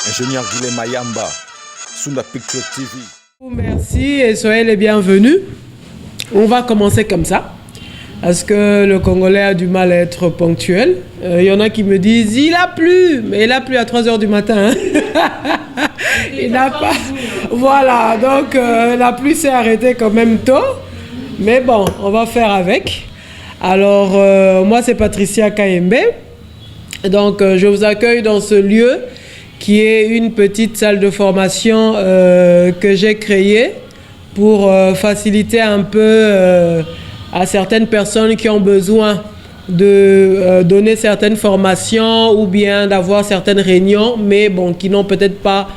ingénieur Guilhem Mayamba, Sunda Picture TV. Merci et soyez les bienvenus. On va commencer comme ça, parce que le Congolais a du mal à être ponctuel. Il y en a qui me disent, il a plu, mais il a plu à 3 h du matin. Hein. Il n'a pas... Voilà, donc la pluie s'est arrêtée quand même tôt. Mais bon, on va faire avec. Alors, moi c'est Patricia Kayembe. Donc, je vous accueille dans ce lieu qui est une petite salle de formation que j'ai créée pour faciliter un peu à certaines personnes qui ont besoin de donner certaines formations ou bien d'avoir certaines réunions, mais bon, qui n'ont peut-être pas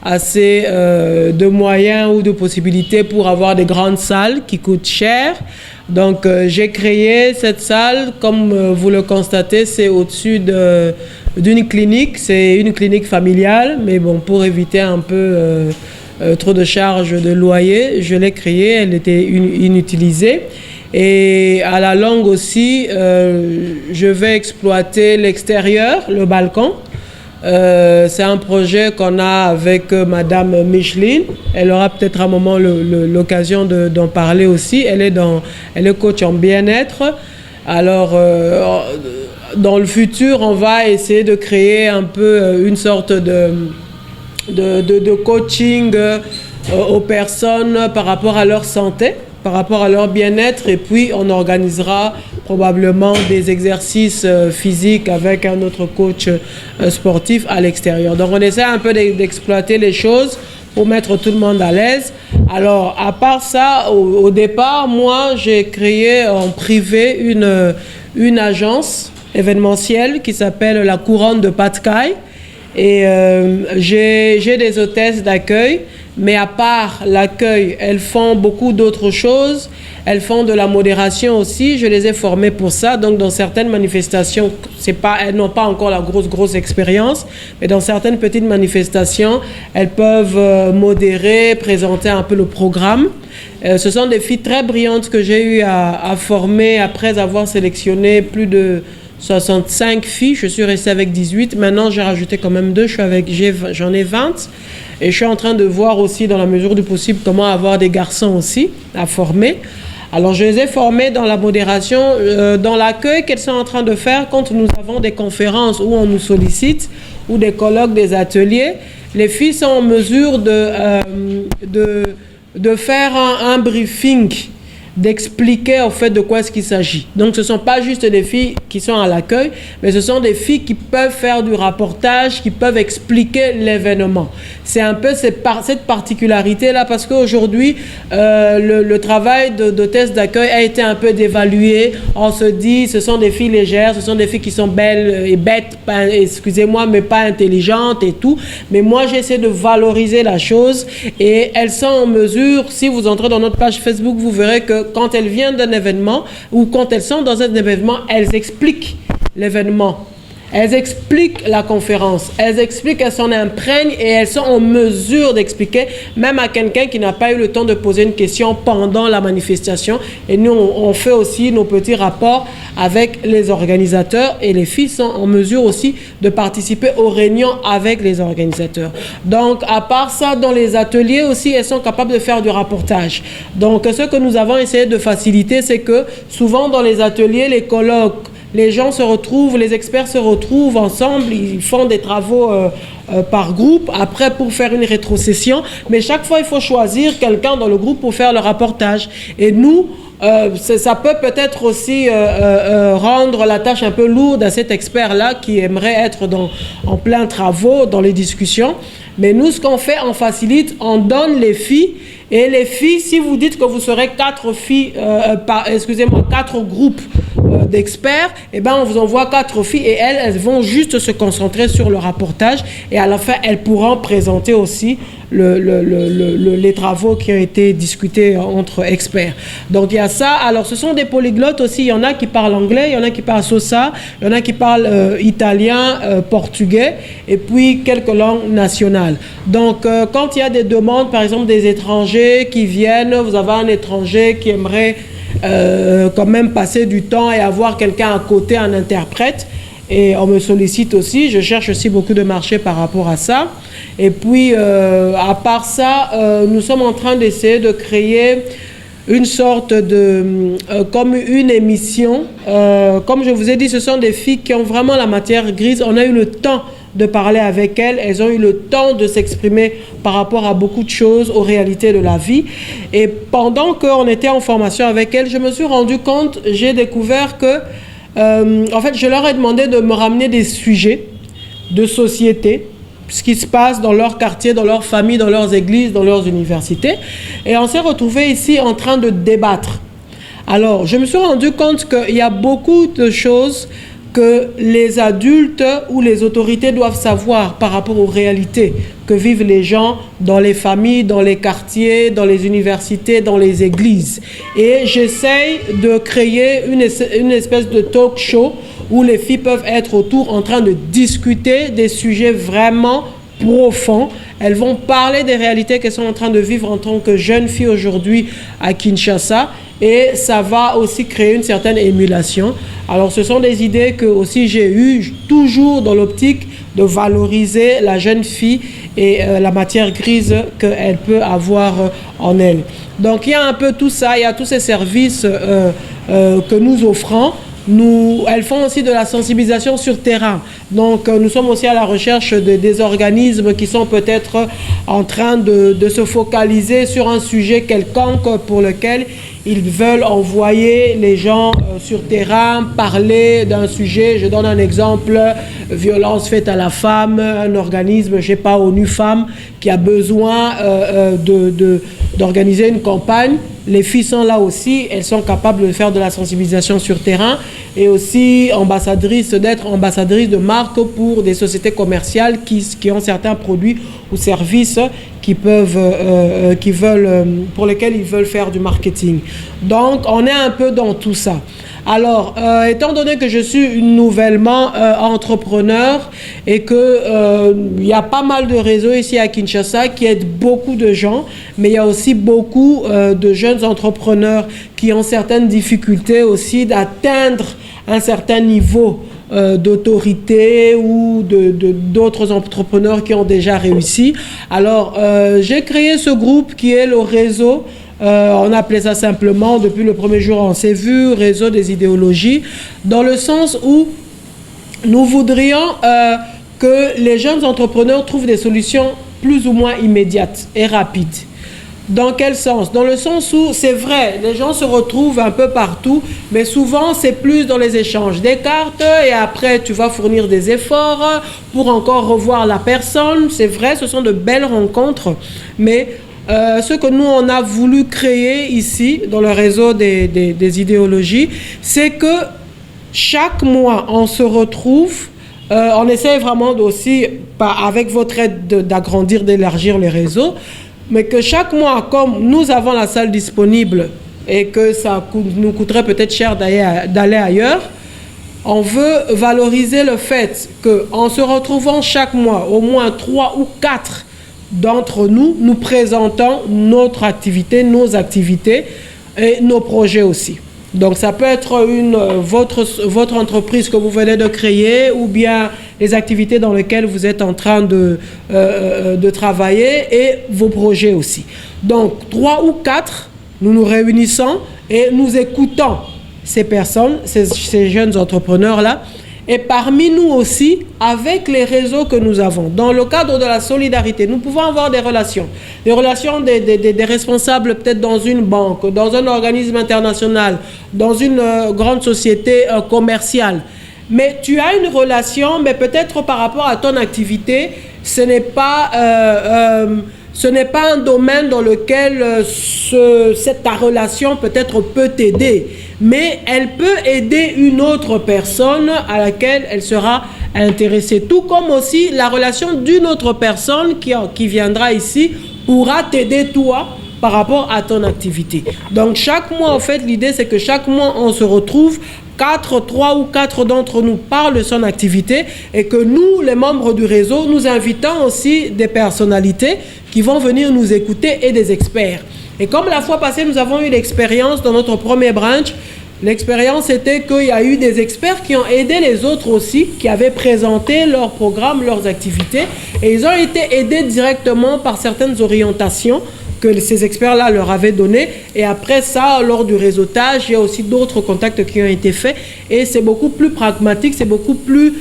assez de moyens ou de possibilités pour avoir des grandes salles qui coûtent cher. Donc, j'ai créé cette salle, comme vous le constatez, c'est au-dessus d'une clinique, c'est une clinique familiale, mais bon, pour éviter un peu trop de charges de loyer, je l'ai créée, elle était inutilisée. Et à la longue aussi, je vais exploiter l'extérieur, le balcon. C'est un projet qu'on a avec Madame Micheline. Elle aura peut-être à un moment l'occasion d'en parler aussi. Elle est coach en bien-être. Alors, dans le futur, on va essayer de créer un peu une sorte de coaching aux personnes par rapport à leur santé, par rapport à leur bien-être, et puis on organisera probablement des exercices physiques avec un autre coach sportif à l'extérieur. Donc on essaie un peu d'exploiter les choses pour mettre tout le monde à l'aise. Alors à part ça, au départ, moi j'ai créé en privé une agence événementielle qui s'appelle la Couronne de Patkai. Et j'ai des hôtesses d'accueil, mais à part l'accueil, elles font beaucoup d'autres choses. Elles font de la modération aussi. Je les ai formées pour ça. Donc, dans certaines manifestations, elles n'ont pas encore la grosse expérience, mais dans certaines petites manifestations, elles peuvent modérer, présenter un peu le programme. Ce sont des filles très brillantes que j'ai eu à former après avoir sélectionné plus de 65 filles, je suis restée avec 18. Maintenant, j'ai rajouté quand même 2, j'en ai 20. Et je suis en train de voir aussi, dans la mesure du possible, comment avoir des garçons aussi à former. Alors, je les ai formés dans la modération, dans l'accueil qu'elles sont en train de faire quand nous avons des conférences où on nous sollicite, ou des colloques, des ateliers. Les filles sont en mesure de faire un briefing, d'expliquer au fait de quoi est-ce qu'il s'agit. Donc ce ne sont pas juste des filles qui sont à l'accueil, mais ce sont des filles qui peuvent faire du rapportage, qui peuvent expliquer l'événement. C'est un peu cette particularité-là, parce qu'aujourd'hui, le travail d'hôtesse d'accueil a été un peu dévalué. On se dit, ce sont des filles légères, ce sont des filles qui sont belles et bêtes, excusez-moi, mais pas intelligentes et tout. Mais moi, j'essaie de valoriser la chose, et elles sont en mesure, si vous entrez dans notre page Facebook, vous verrez que quand elles viennent d'un événement ou quand elles sont dans un événement, elles expliquent l'événement. Elles expliquent la conférence, elles expliquent, elles s'en imprègnent et elles sont en mesure d'expliquer même à quelqu'un qui n'a pas eu le temps de poser une question pendant la manifestation. Et nous, on fait aussi nos petits rapports avec les organisateurs, et les filles sont en mesure aussi de participer aux réunions avec les organisateurs. Donc, à part ça, dans les ateliers aussi, elles sont capables de faire du rapportage. Donc, ce que nous avons essayé de faciliter, c'est que souvent dans les ateliers, les colloques, les gens se retrouvent, les experts se retrouvent ensemble, ils font des travaux par groupe, après pour faire une rétrocession. Mais chaque fois, il faut choisir quelqu'un dans le groupe pour faire le rapportage. Et nous, ça peut peut-être aussi rendre la tâche un peu lourde à cet expert-là qui aimerait être en plein travaux, dans les discussions. Mais nous, ce qu'on fait, on facilite, on donne les filles. Et les filles, si vous dites que vous serez 4 filles, 4 groupes d'experts, eh ben on vous envoie 4 filles et elles vont juste se concentrer sur le rapportage, et à la fin, elles pourront présenter aussi les travaux qui ont été discutés entre experts. Donc il y a ça. Alors ce sont des polyglottes aussi. Il y en a qui parlent anglais, il y en a qui parlent sosa, il y en a qui parlent italien, portugais, et puis quelques langues nationales. Donc quand il y a des demandes, par exemple des étrangers qui viennent, vous avez un étranger qui aimerait quand même passer du temps et avoir quelqu'un à côté, un interprète, et on me sollicite aussi. Je cherche aussi beaucoup de marchés par rapport à ça. Et puis, à part ça, nous sommes en train d'essayer de créer une sorte de, comme une émission. Comme je vous ai dit, ce sont des filles qui ont vraiment la matière grise. On a eu le temps de parler avec elles. Elles ont eu le temps de s'exprimer par rapport à beaucoup de choses, aux réalités de la vie. Et pendant qu'on était en formation avec elles, je me suis rendu compte, j'ai découvert que, en fait, je leur ai demandé de me ramener des sujets de société, ce qui se passe dans leur quartier, dans leur famille, dans leurs églises, dans leurs universités. Et on s'est retrouvés ici en train de débattre. Alors, je me suis rendu compte qu'il y a beaucoup de choses que les adultes ou les autorités doivent savoir par rapport aux réalités que vivent les gens dans les familles, dans les quartiers, dans les universités, dans les églises. Et j'essaye de créer une espèce de talk show où les filles peuvent être autour en train de discuter des sujets vraiment profonds. Elles vont parler des réalités qu'elles sont en train de vivre en tant que jeunes filles aujourd'hui à Kinshasa. Et ça va aussi créer une certaine émulation. Alors ce sont des idées que aussi j'ai eues, toujours dans l'optique de valoriser la jeune fille et la matière grise qu'elle peut avoir en elle. Donc il y a un peu tout ça, il y a tous ces services que nous offrons. Elles font aussi de la sensibilisation sur terrain. Donc, nous sommes aussi à la recherche des organismes qui sont peut-être en train de se focaliser sur un sujet quelconque pour lequel ils veulent envoyer les gens sur terrain, parler d'un sujet. Je donne un exemple, violence faite à la femme, un organisme, je sais pas, ONU Femmes, qui a besoin d'organiser une campagne. Les filles sont là aussi, elles sont capables de faire de la sensibilisation sur terrain et aussi d'être ambassadrices de marque pour des sociétés commerciales qui ont certains produits ou services pour lesquels ils veulent faire du marketing. Donc, on est un peu dans tout ça. Alors, étant donné que je suis nouvellement entrepreneur et que il y a pas mal de réseaux ici à Kinshasa qui aident beaucoup de gens, mais il y a aussi beaucoup de jeunes entrepreneurs qui ont certaines difficultés aussi d'atteindre un certain niveau d'autorité ou d'autres entrepreneurs qui ont déjà réussi. Alors, j'ai créé ce groupe qui est le réseau. On appelait ça simplement, depuis le premier jour, on s'est vu, réseau des idéologies, dans le sens où nous voudrions que les jeunes entrepreneurs trouvent des solutions plus ou moins immédiates et rapides. Dans quel sens? Dans le sens où, c'est vrai, les gens se retrouvent un peu partout, mais souvent, c'est plus dans les échanges des cartes, et après, tu vas fournir des efforts pour encore revoir la personne. C'est vrai, ce sont de belles rencontres, mais ce que nous, on a voulu créer ici, dans le réseau des idéologies, c'est que chaque mois, on se retrouve, on essaie vraiment aussi, avec votre aide, d'agrandir, d'élargir les réseaux, mais que chaque mois, comme nous avons la salle disponible et que ça nous coûterait peut-être cher d'aller ailleurs, on veut valoriser le fait qu'en se retrouvant chaque mois, au moins 3 ou 4 d'entre nous, nous présentons notre activité, nos activités et nos projets aussi. Donc ça peut être votre entreprise que vous venez de créer ou bien les activités dans lesquelles vous êtes en train de travailler et vos projets aussi. Donc 3 ou 4, nous nous réunissons et nous écoutons ces personnes, ces jeunes entrepreneurs-là. Et parmi nous aussi, avec les réseaux que nous avons, dans le cadre de la solidarité, nous pouvons avoir des relations des responsables peut-être dans une banque, dans un organisme international, dans une grande société commerciale. Mais tu as une relation, mais peut-être par rapport à ton activité, ce n'est pas un domaine dans lequel ta relation peut-être peut t'aider, mais elle peut aider une autre personne à laquelle elle sera intéressée. Tout comme aussi la relation d'une autre personne qui viendra ici pourra t'aider toi par rapport à ton activité. Donc chaque mois, en fait, l'idée c'est que chaque mois on se retrouve, 3 ou 4 d'entre nous parlent de son activité et que nous, les membres du réseau, nous invitons aussi des personnalités qui vont venir nous écouter et des experts. Et comme la fois passée, nous avons eu l'expérience dans notre premier branch, L'expérience était qu'il y a eu des experts qui ont aidé les autres aussi, qui avaient présenté leurs programmes, leurs activités, et ils ont été aidés directement par certaines orientations que ces experts-là leur avaient données. Et après ça, lors du réseautage, il y a aussi d'autres contacts qui ont été faits. Et c'est beaucoup plus pragmatique, c'est beaucoup plus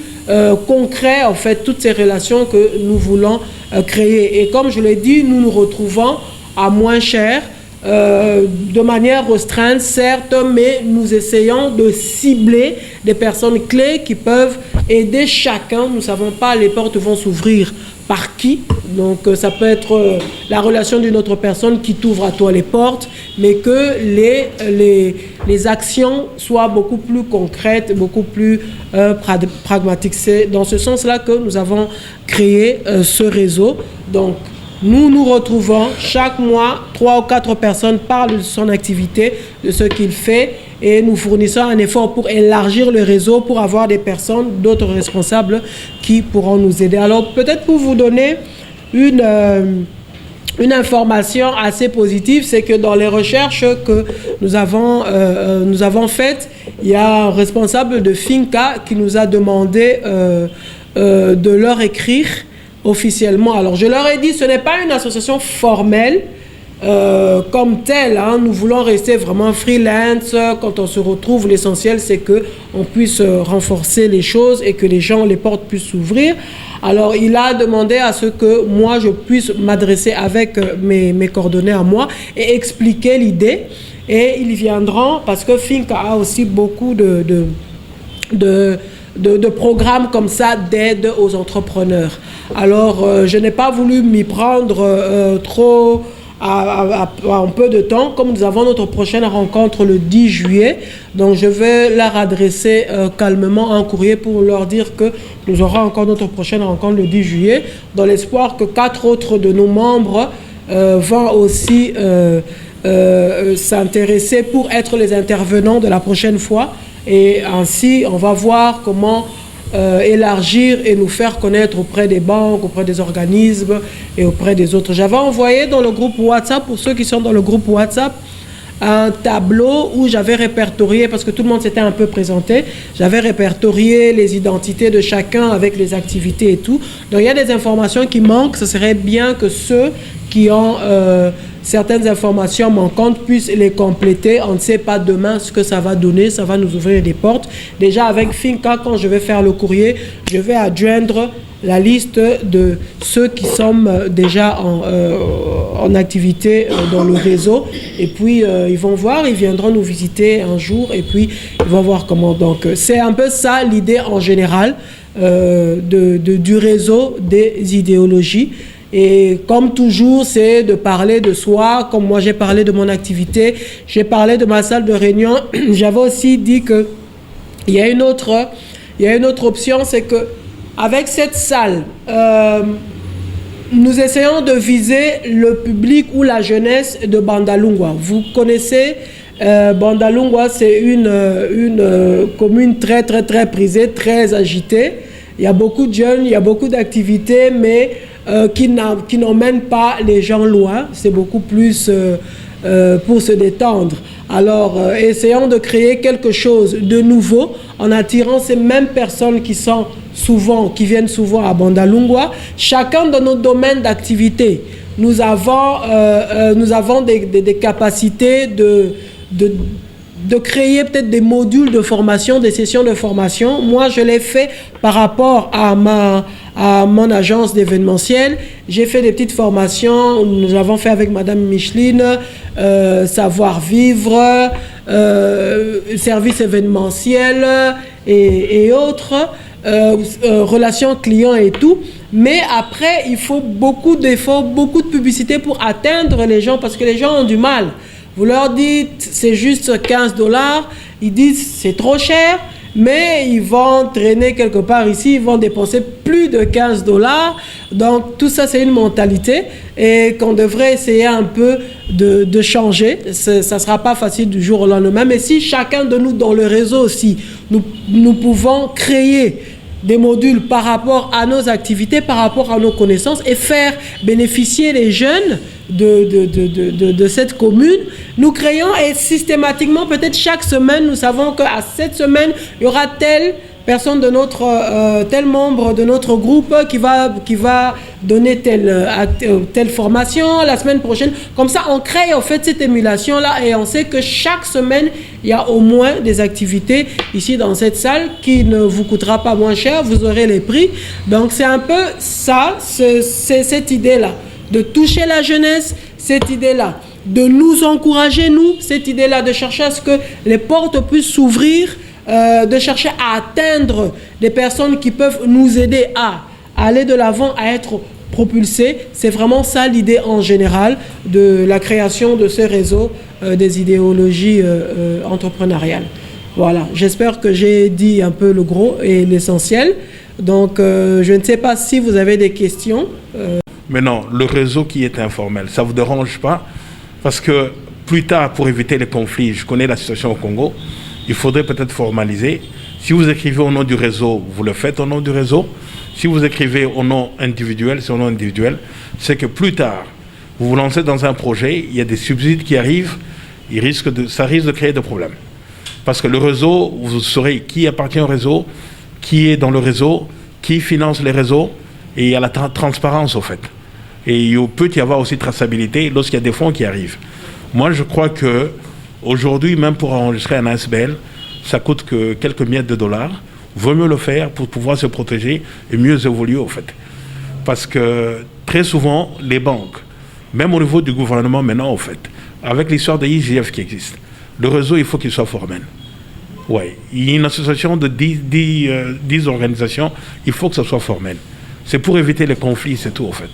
concret, en fait, toutes ces relations que nous voulons créer. Et comme je l'ai dit, nous nous retrouvons à moins cher, de manière restreinte, certes, mais nous essayons de cibler des personnes clés qui peuvent aider chacun. Nous ne savons pas, les portes vont s'ouvrir par qui. Donc ça peut être la relation d'une autre personne qui t'ouvre à toi les portes, mais que les actions soient beaucoup plus concrètes, beaucoup plus pragmatiques. C'est dans ce sens-là que nous avons créé ce réseau. Donc nous nous retrouvons chaque mois, 3 ou 4 personnes parlent de son activité, de ce qu'il fait, et nous fournissons un effort pour élargir le réseau, pour avoir des personnes, d'autres responsables qui pourront nous aider. Alors peut-être pour vous donner une information assez positive, c'est que dans les recherches que nous avons faites, il y a un responsable de Finca qui nous a demandé de leur écrire officiellement. Alors je leur ai dit, ce n'est pas une association formelle comme telle, hein. Nous voulons rester vraiment freelance. Quand on se retrouve, l'essentiel c'est que on puisse renforcer les choses et que les portes puissent s'ouvrir. Alors il a demandé à ce que moi je puisse m'adresser avec mes coordonnées à moi et expliquer l'idée, et ils viendront parce que Finca a aussi beaucoup de programmes comme ça d'aide aux entrepreneurs. Alors je n'ai pas voulu m'y prendre trop en peu de temps, comme nous avons notre prochaine rencontre le 10 juillet, donc je vais leur adresser calmement un courrier pour leur dire que nous aurons encore notre prochaine rencontre le 10 juillet, dans l'espoir que 4 autres de nos membres vont aussi s'intéresser pour être les intervenants de la prochaine fois, et ainsi on va voir comment élargir et nous faire connaître auprès des banques, auprès des organismes et auprès des autres. J'avais envoyé dans le groupe WhatsApp, pour ceux qui sont dans le groupe WhatsApp, un tableau où j'avais répertorié, parce que tout le monde s'était un peu présenté, j'avais répertorié les identités de chacun avec les activités et tout. Donc il y a des informations qui manquent, ce serait bien que ceux qui ont certaines informations manquantes puissent les compléter. On ne sait pas demain ce que ça va donner, ça va nous ouvrir des portes. Déjà avec Finca, quand je vais faire le courrier, je vais adjoindre la liste de ceux qui sont déjà en activité dans le réseau, et puis ils vont voir, ils viendront nous visiter un jour, et puis ils vont voir comment. Donc c'est un peu ça l'idée en général du réseau des idéologies. Et comme toujours, c'est de parler de soi. Comme moi, j'ai parlé de mon activité, j'ai parlé de ma salle de réunion. J'avais aussi dit que il y a une autre option, c'est que avec cette salle, nous essayons de viser le public ou la jeunesse de Bandalungwa. Vous connaissez Bandalungwa, c'est une commune très très très prisée, très agitée. Il y a beaucoup de jeunes, il y a beaucoup d'activités, mais qui n'emmènent pas les gens loin. C'est beaucoup plus pour se détendre. Alors, essayons de créer quelque chose de nouveau en attirant ces mêmes personnes qui viennent souvent à Bandalungwa. Chacun de nos domaines d'activité, nous avons des capacités de créer peut-être des modules de formation, des sessions de formation. Moi, je l'ai fait par rapport à mon agence d'événementiel. J'ai fait des petites formations. Nous avons fait avec Madame Micheline, savoir-vivre, service événementiel et autres, relations clients et tout. Mais après, il faut beaucoup d'efforts, beaucoup de publicité pour atteindre les gens, parce que les gens ont du mal. Vous leur dites, c'est juste $15, ils disent, c'est trop cher, mais ils vont traîner quelque part ici, ils vont dépenser plus de $15. Donc tout ça, c'est une mentalité et qu'on devrait essayer un peu de changer. Ça ne sera pas facile du jour au lendemain, mais si chacun de nous dans le réseau aussi, nous pouvons créer des modules par rapport à nos activités, par rapport à nos connaissances et faire bénéficier les jeunes de cette commune. Nous créons et systématiquement, peut-être chaque semaine, nous savons qu'à cette semaine, il y aura telle personne de notre, tel membre de notre groupe qui va donner telle formation la semaine prochaine. Comme ça, on crée en fait cette émulation-là et on sait que chaque semaine, il y a au moins des activités ici dans cette salle qui ne vous coûtera pas moins cher, vous aurez les prix. Donc c'est un peu ça, c'est cette idée-là, de toucher la jeunesse, cette idée-là, de nous encourager, nous, cette idée-là, de chercher à ce que les portes puissent s'ouvrir, de chercher à atteindre des personnes qui peuvent nous aider à aller de l'avant, à être propulsés. C'est vraiment ça l'idée en général de la création de ce réseau des idéologies entrepreneuriales. Voilà, j'espère que j'ai dit un peu le gros et l'essentiel. Donc, je ne sais pas si vous avez des questions. Mais non, le réseau qui est informel, ça ne vous dérange pas? Parce que plus tard, pour éviter les conflits, je connais la situation au Congo, il faudrait peut-être formaliser. Si vous écrivez au nom du réseau, vous le faites au nom du réseau. Si vous écrivez au nom individuel, c'est au nom individuel. C'est que plus tard, vous vous lancez dans un projet, il y a des subsides qui arrivent, ça risque de créer des problèmes. Parce que le réseau, vous saurez qui appartient au réseau, qui est dans le réseau, qui finance les réseaux, et il y a la transparence au fait. Et il peut y avoir aussi traçabilité lorsqu'il y a des fonds qui arrivent. Moi, je crois que aujourd'hui, même pour enregistrer un ASBL, ça coûte que quelques miettes de dollars. Vaut mieux le faire pour pouvoir se protéger et mieux évoluer, au fait. Parce que très souvent, les banques, même au niveau du gouvernement maintenant, au fait, avec l'histoire des IGF qui existe, le réseau, il faut qu'il soit formel. Ouais. Il y a une association de 10 organisations, il faut que ce soit formel. C'est pour éviter les conflits, c'est tout, au fait.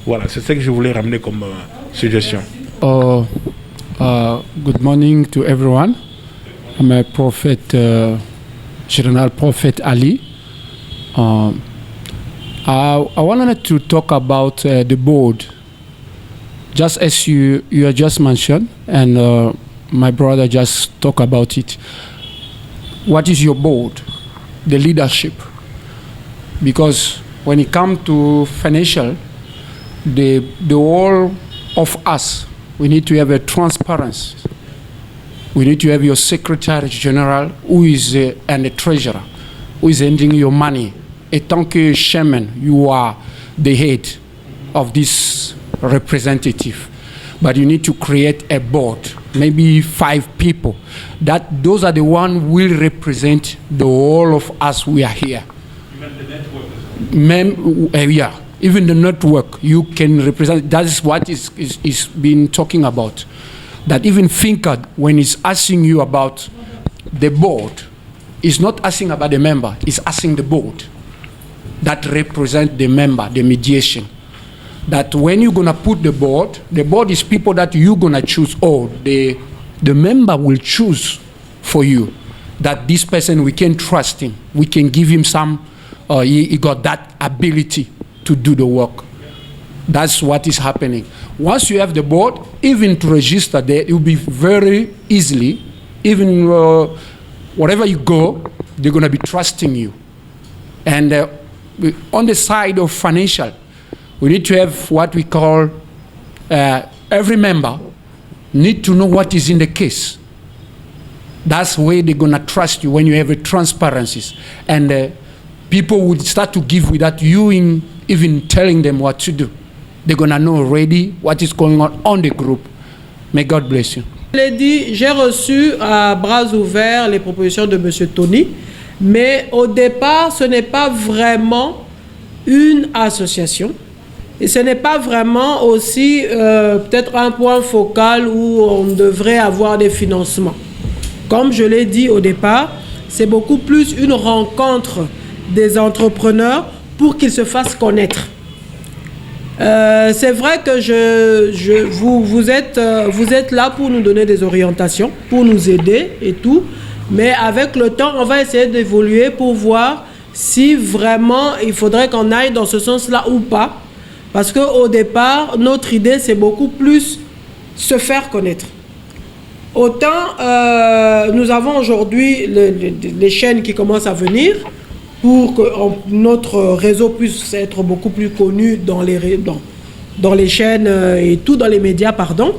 Voilà, c'est ça que je voulais ramener comme suggestion. Good morning to everyone. I'm a prophet, General Prophet Ali. I wanted to talk about the board, just as you have just mentioned, and my brother just talked about it. What is your board? The leadership. Because when it comes to financial, the all of us, we need to have a transparency. We need to have your Secretary General who is and the treasurer who is handling your money. Et tant que chairman, you are the head of this representative. But you need to create a board, maybe 5 people. Those are the ones who will represent the whole of us we are here. You meant the network? Yeah. Even the network, you can represent. That is what is been talking about. That even Finca, when he's asking you about the board, is not asking about the member, he's asking the board that represent the member, the mediation. That when you're gonna put the board is people that you're gonna choose, or the member will choose for you. That this person, we can trust him, we can give him some, he got that ability to do the work. That's what is happening. Once you have the board, even to register there, it will be very easily, even wherever you go, they're going to be trusting you. And on the side of financial, we need to have what we call, every member need to know what is in the case. That's where they're going to trust you when you have a transparencies. And people would start to give without you even telling them what to do. They're going to know already what is going on the group. May God bless you. Je l'ai dit, j'ai reçu à bras ouverts les propositions de M. Tony, mais au départ, ce n'est pas vraiment une association. Et ce n'est pas vraiment aussi peut-être un point focal où on devrait avoir des financements. Comme je l'ai dit au départ, c'est beaucoup plus une rencontre des entrepreneurs pour qu'ils se fassent connaître. C'est vrai que vous êtes là pour nous donner des orientations, pour nous aider et tout, mais avec le temps, on va essayer d'évoluer pour voir si vraiment il faudrait qu'on aille dans ce sens-là ou pas. Parce qu'au départ, notre idée, c'est beaucoup plus se faire connaître. Autant nous avons aujourd'hui les chaînes qui commencent à venir, pour que notre réseau puisse être beaucoup plus connu dans les chaînes et tout dans les médias, pardon.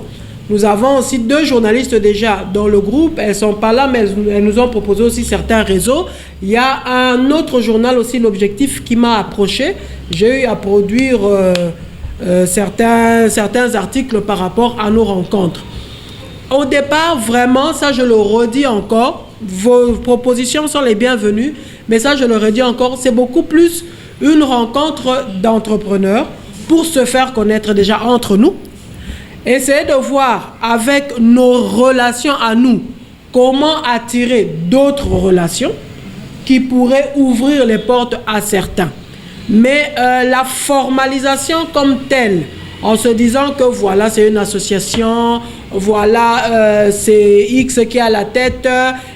Nous avons aussi 2 journalistes déjà dans le groupe. Elles ne sont pas là, mais elles nous ont proposé aussi certains réseaux. Il y a un autre journal aussi, l'Objectif, qui m'a approché. J'ai eu à produire certains articles par rapport à nos rencontres. Au départ, vraiment, ça je le redis encore, vos propositions sont les bienvenues, mais ça je le redis encore, c'est beaucoup plus une rencontre d'entrepreneurs pour se faire connaître déjà entre nous. Essayer de voir avec nos relations à nous comment attirer d'autres relations qui pourraient ouvrir les portes à certains. Mais la formalisation comme telle, en se disant que voilà, c'est une association, voilà, c'est X qui est à la tête,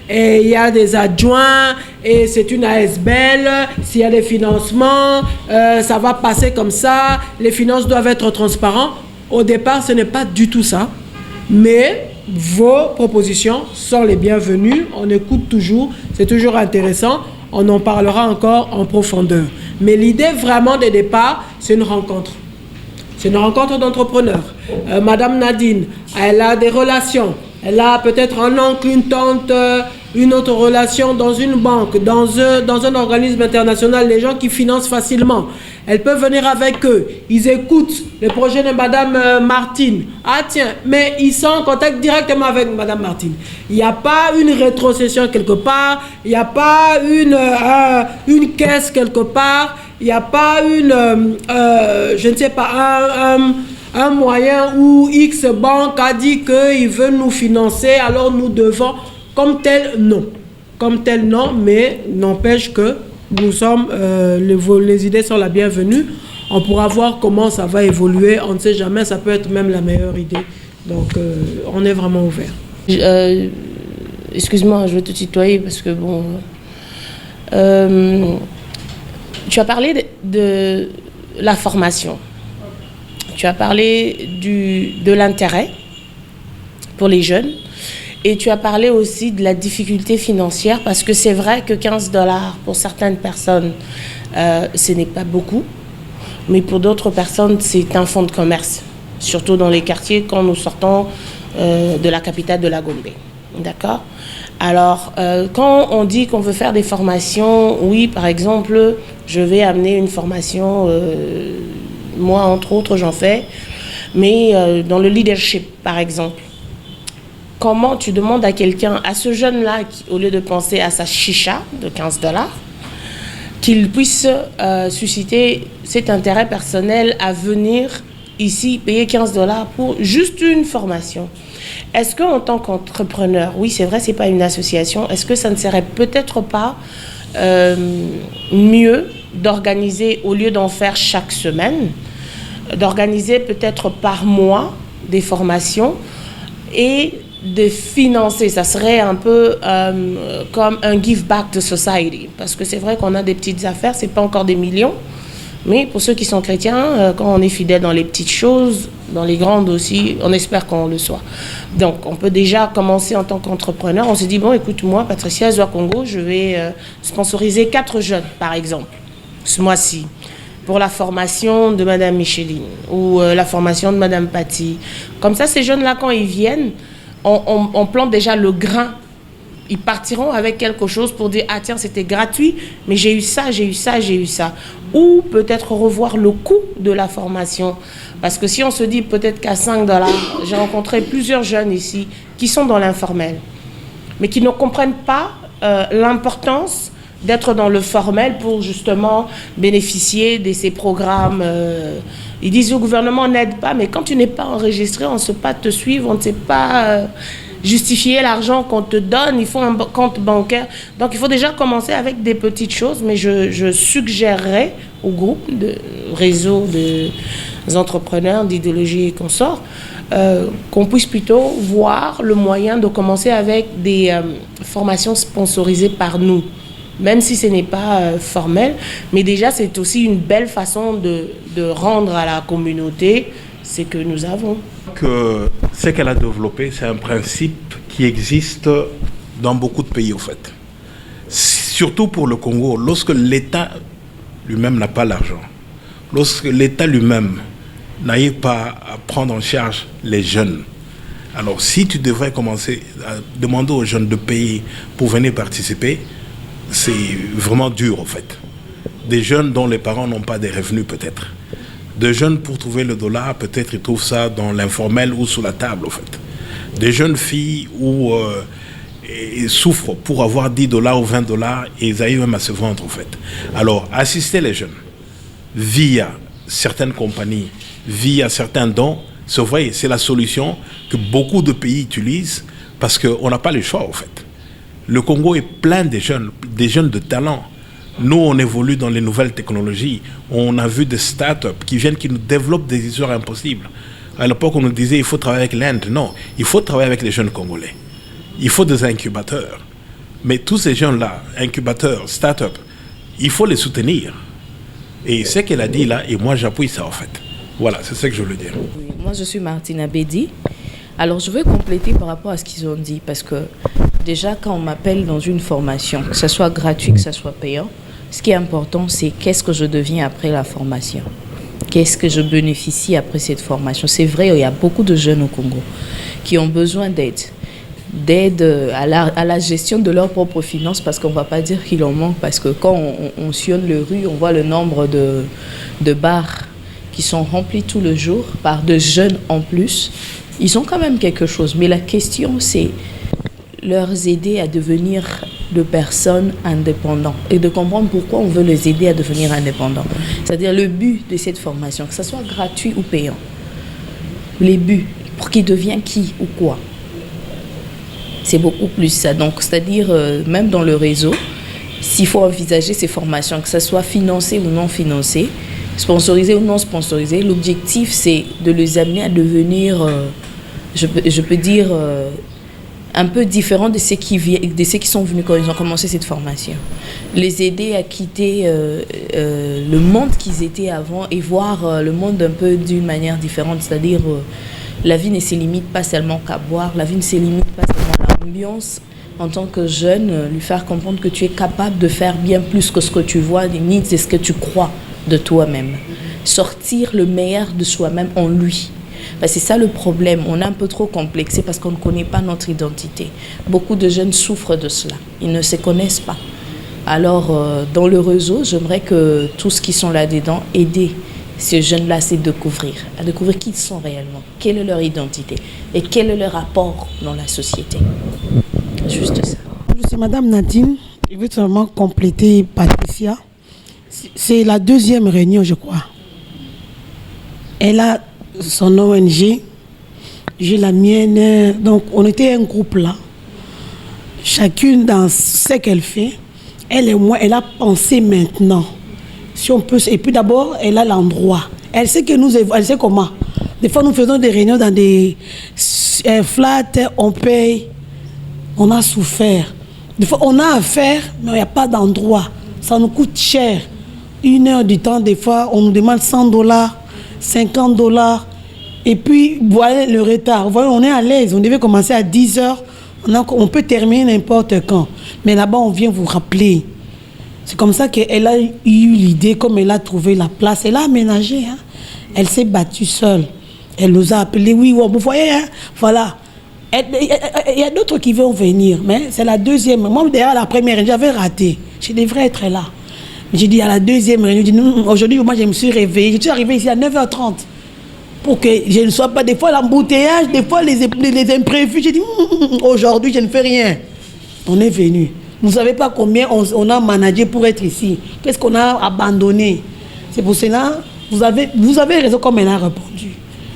et il y a des adjoints, et c'est une ASBL, s'il y a des financements, ça va passer comme ça, les finances doivent être transparentes. Au départ, ce n'est pas du tout ça, mais vos propositions sont les bienvenues, on écoute toujours, c'est toujours intéressant, on en parlera encore en profondeur. Mais l'idée vraiment de départ, c'est une rencontre. C'est une rencontre d'entrepreneurs. Madame Nadine, elle a des relations. Elle a peut-être un oncle, une tante, une autre relation dans une banque, dans un organisme international, les gens qui financent facilement. Elle peut venir avec eux. Ils écoutent le projet de Madame Martine. Ah tiens, mais ils sont en contact directement avec Madame Martine. Il n'y a pas une rétrocession quelque part. Il n'y a pas une caisse quelque part. Il n'y a pas je ne sais pas, un moyen où X banque a dit qu'il veut nous financer, alors nous devons, comme tel, non. Comme tel, non, mais n'empêche que nous sommes, les idées sont la bienvenue. On pourra voir comment ça va évoluer, on ne sait jamais, ça peut être même la meilleure idée. Donc, on est vraiment ouvert. Excuse-moi, je vais te tutoyer parce que bon... tu as parlé de la formation. Tu as parlé de l'intérêt pour les jeunes. Et tu as parlé aussi de la difficulté financière parce que c'est vrai que 15 $ pour certaines personnes, ce n'est pas beaucoup. Mais pour d'autres personnes, c'est un fonds de commerce. Surtout dans les quartiers quand nous sortons de la capitale de la Gombe. D'accord ? Alors, quand on dit qu'on veut faire des formations, oui, par exemple, je vais amener une formation, moi, entre autres, j'en fais, mais dans le leadership, par exemple. Comment tu demandes à quelqu'un, à ce jeune-là, au lieu de penser à sa chicha de 15 $, qu'il puisse susciter cet intérêt personnel à venir ici payer 15 $ pour juste une formation? Est-ce qu'en tant qu'entrepreneur, oui c'est vrai, c'est pas une association, est-ce que ça ne serait peut-être pas mieux d'organiser, au lieu d'en faire chaque semaine, d'organiser peut-être par mois des formations et de financer? Ça serait un peu comme un give back to society, parce que c'est vrai qu'on a des petites affaires, c'est pas encore des millions, mais pour ceux qui sont chrétiens, quand on est fidèle dans les petites choses, dans les grandes aussi, on espère qu'on le soit. Donc, on peut déjà commencer en tant qu'entrepreneur. On se dit, bon, écoute, moi, Patricia Zoa Congo, je vais sponsoriser 4 jeunes, par exemple, ce mois-ci, pour la formation de Madame Micheline ou la formation de Madame Paty. Comme ça, ces jeunes-là, quand ils viennent, on plante déjà le grain. Ils partiront avec quelque chose pour dire, ah tiens, c'était gratuit, mais j'ai eu ça, j'ai eu ça, j'ai eu ça. Ou peut-être revoir le coût de la formation. Parce que si on se dit peut-être qu'à 5 $, j'ai rencontré plusieurs jeunes ici qui sont dans l'informel, mais qui ne comprennent pas l'importance d'être dans le formel pour justement bénéficier de ces programmes. Ils disent, le gouvernement n'aide pas, mais quand tu n'es pas enregistré, on ne sait pas te suivre, on ne sait pas... justifier l'argent qu'on te donne, il faut un compte bancaire. Donc, il faut déjà commencer avec des petites choses, mais je suggérerais au groupe de réseau des entrepreneurs d'idéologie et consorts qu'on puisse plutôt voir le moyen de commencer avec des formations sponsorisées par nous, même si ce n'est pas formel, mais déjà, c'est aussi une belle façon de rendre à la communauté ce que nous avons. Que ce qu'elle a développé, c'est un principe qui existe dans beaucoup de pays, au fait. surtout pour le Congo, lorsque l'État lui-même n'a pas l'argent, lorsque l'État lui-même n'arrive pas à prendre en charge les jeunes. Alors, si tu devrais commencer à demander aux jeunes de payer pour venir participer, c'est vraiment dur, en fait. Des jeunes dont les parents n'ont pas des revenus, peut-être. Des jeunes, pour trouver le dollar, peut-être ils trouvent ça dans l'informel ou sous la table, en fait. Des jeunes filles où ils souffrent pour avoir 10 dollars ou 20 dollars et ils arrivent même à se vendre, en fait. Alors, assister les jeunes via certaines compagnies, via certains dons, c'est vrai, c'est la solution que beaucoup de pays utilisent parce qu'on n'a pas le choix, en fait. Le Congo est plein de jeunes de talent. Nous, on évolue dans les nouvelles technologies. On a vu des startups qui viennent, qui nous développent des histoires impossibles. À l'époque, on nous disait il faut travailler avec l'Inde. Non, il faut travailler avec les jeunes Congolais. Il faut des incubateurs. Mais tous ces jeunes-là, incubateurs, startups, il faut les soutenir. Et ce qu'elle a dit là, et moi j'appuie ça, en fait. Voilà, c'est ce que je veux dire. Oui, moi, je suis Martine Abedi. Alors, je veux compléter par rapport à ce qu'ils ont dit, parce que déjà, quand on m'appelle dans une formation, que ce soit gratuit, que ce soit payant, ce qui est important, c'est qu'est-ce que je deviens après la formation. Qu'est-ce que je bénéficie après cette formation. C'est vrai, il y a beaucoup de jeunes au Congo qui ont besoin d'aide à la gestion de leurs propres finances, parce qu'on ne va pas dire qu'il en manque, parce que quand on sillonne les rues, on voit le nombre de bars qui sont remplis tout le jour par de jeunes en plus. Ils ont quand même quelque chose, mais la question, c'est leur aider à devenir de personnes indépendantes et de comprendre pourquoi on veut les aider à devenir indépendants. C'est-à-dire le but de cette formation, que ce soit gratuit ou payant, les buts, pour qu'ils deviennent qui ou quoi. C'est beaucoup plus ça. Donc, c'est-à-dire, même dans le réseau, s'il faut envisager ces formations, que ce soit financé ou non financé, sponsorisé ou non sponsorisé, l'objectif, c'est de les amener à devenir, je peux dire, un peu différents de ceux qui sont venus quand ils ont commencé cette formation. Les aider à quitter le monde qu'ils étaient avant et voir le monde un peu d'une manière différente. C'est-à-dire, la vie ne se limite pas seulement qu'à boire, la vie ne se limite pas seulement à l'ambiance. En tant que jeune, lui faire comprendre que tu es capable de faire bien plus que ce que tu vois, ni de ce que tu crois de toi-même. Sortir le meilleur de soi-même en lui. C'est ça le problème. On est un peu trop complexé parce qu'on ne connaît pas notre identité. Beaucoup de jeunes souffrent de cela. Ils ne se connaissent pas. Alors, dans le réseau, j'aimerais que tous ceux qui sont là-dedans aident ces jeunes-là à découvrir qui ils sont réellement, quelle est leur identité et quel est leur rapport dans la société. Juste ça. C'est Madame Nadine. Je veux seulement compléter Patricia. C'est la deuxième réunion, je crois. Elle a son ONG, j'ai la mienne. Donc, on était un groupe là. Chacune dans ce qu'elle fait. Elle et moi, elle a pensé maintenant. Si on peut. Et puis d'abord, elle a l'endroit. Elle sait que elle sait comment. Des fois, nous faisons des réunions dans des flats, on paye. On a souffert. Des fois, on a à faire, mais il n'y a pas d'endroit. Ça nous coûte cher. 1 heure du temps, des fois, on nous demande $100, $50. Et puis, voilà le retard. Voilà, on est à l'aise. On devait commencer à 10 heures. On peut terminer n'importe quand. Mais là-bas, on vient vous rappeler. C'est comme ça qu'elle a eu l'idée, comme elle a trouvé la place. Elle a aménagé. Hein. Elle s'est battue seule. Elle nous a appelés. Oui, vous voyez, hein, voilà. Il y a d'autres qui vont venir, mais c'est la deuxième. Moi, d'ailleurs, la première, j'avais raté. Je devrais être là. J'ai dit à la deuxième réunion, aujourd'hui, moi, je me suis réveillée. Je suis arrivée ici à 9h30 pour que je ne sois pas, des fois, l'embouteillage, des fois, les imprévus. J'ai dit, aujourd'hui, je ne fais rien. On est venu. Vous ne savez pas combien on a managé pour être ici. Qu'est-ce qu'on a abandonné. C'est pour cela, vous avez raison comme elle a répondu.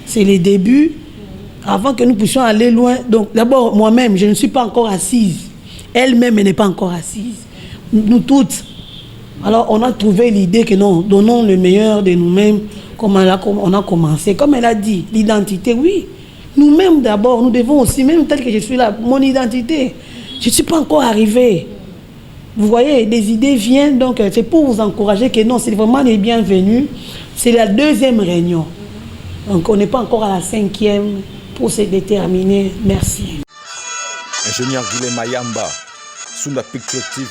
C'est les débuts. Avant que nous puissions aller loin, donc d'abord moi-même, je ne suis pas encore assise. Elle-même, elle n'est pas encore assise. Nous toutes. Alors on a trouvé l'idée que non, donnons le meilleur de nous-mêmes, comme on a commencé. Comme elle a dit, l'identité, oui. Nous-mêmes d'abord, nous devons aussi, même tel que je suis là, mon identité. Je ne suis pas encore arrivée. Vous voyez, les idées viennent, donc c'est pour vous encourager que non, c'est vraiment les bienvenus. C'est la deuxième réunion. Donc on n'est pas encore à la 5e. Pour se déterminer. Merci. Ingénieur Guilhem Mayamba, Sunda Picture TV.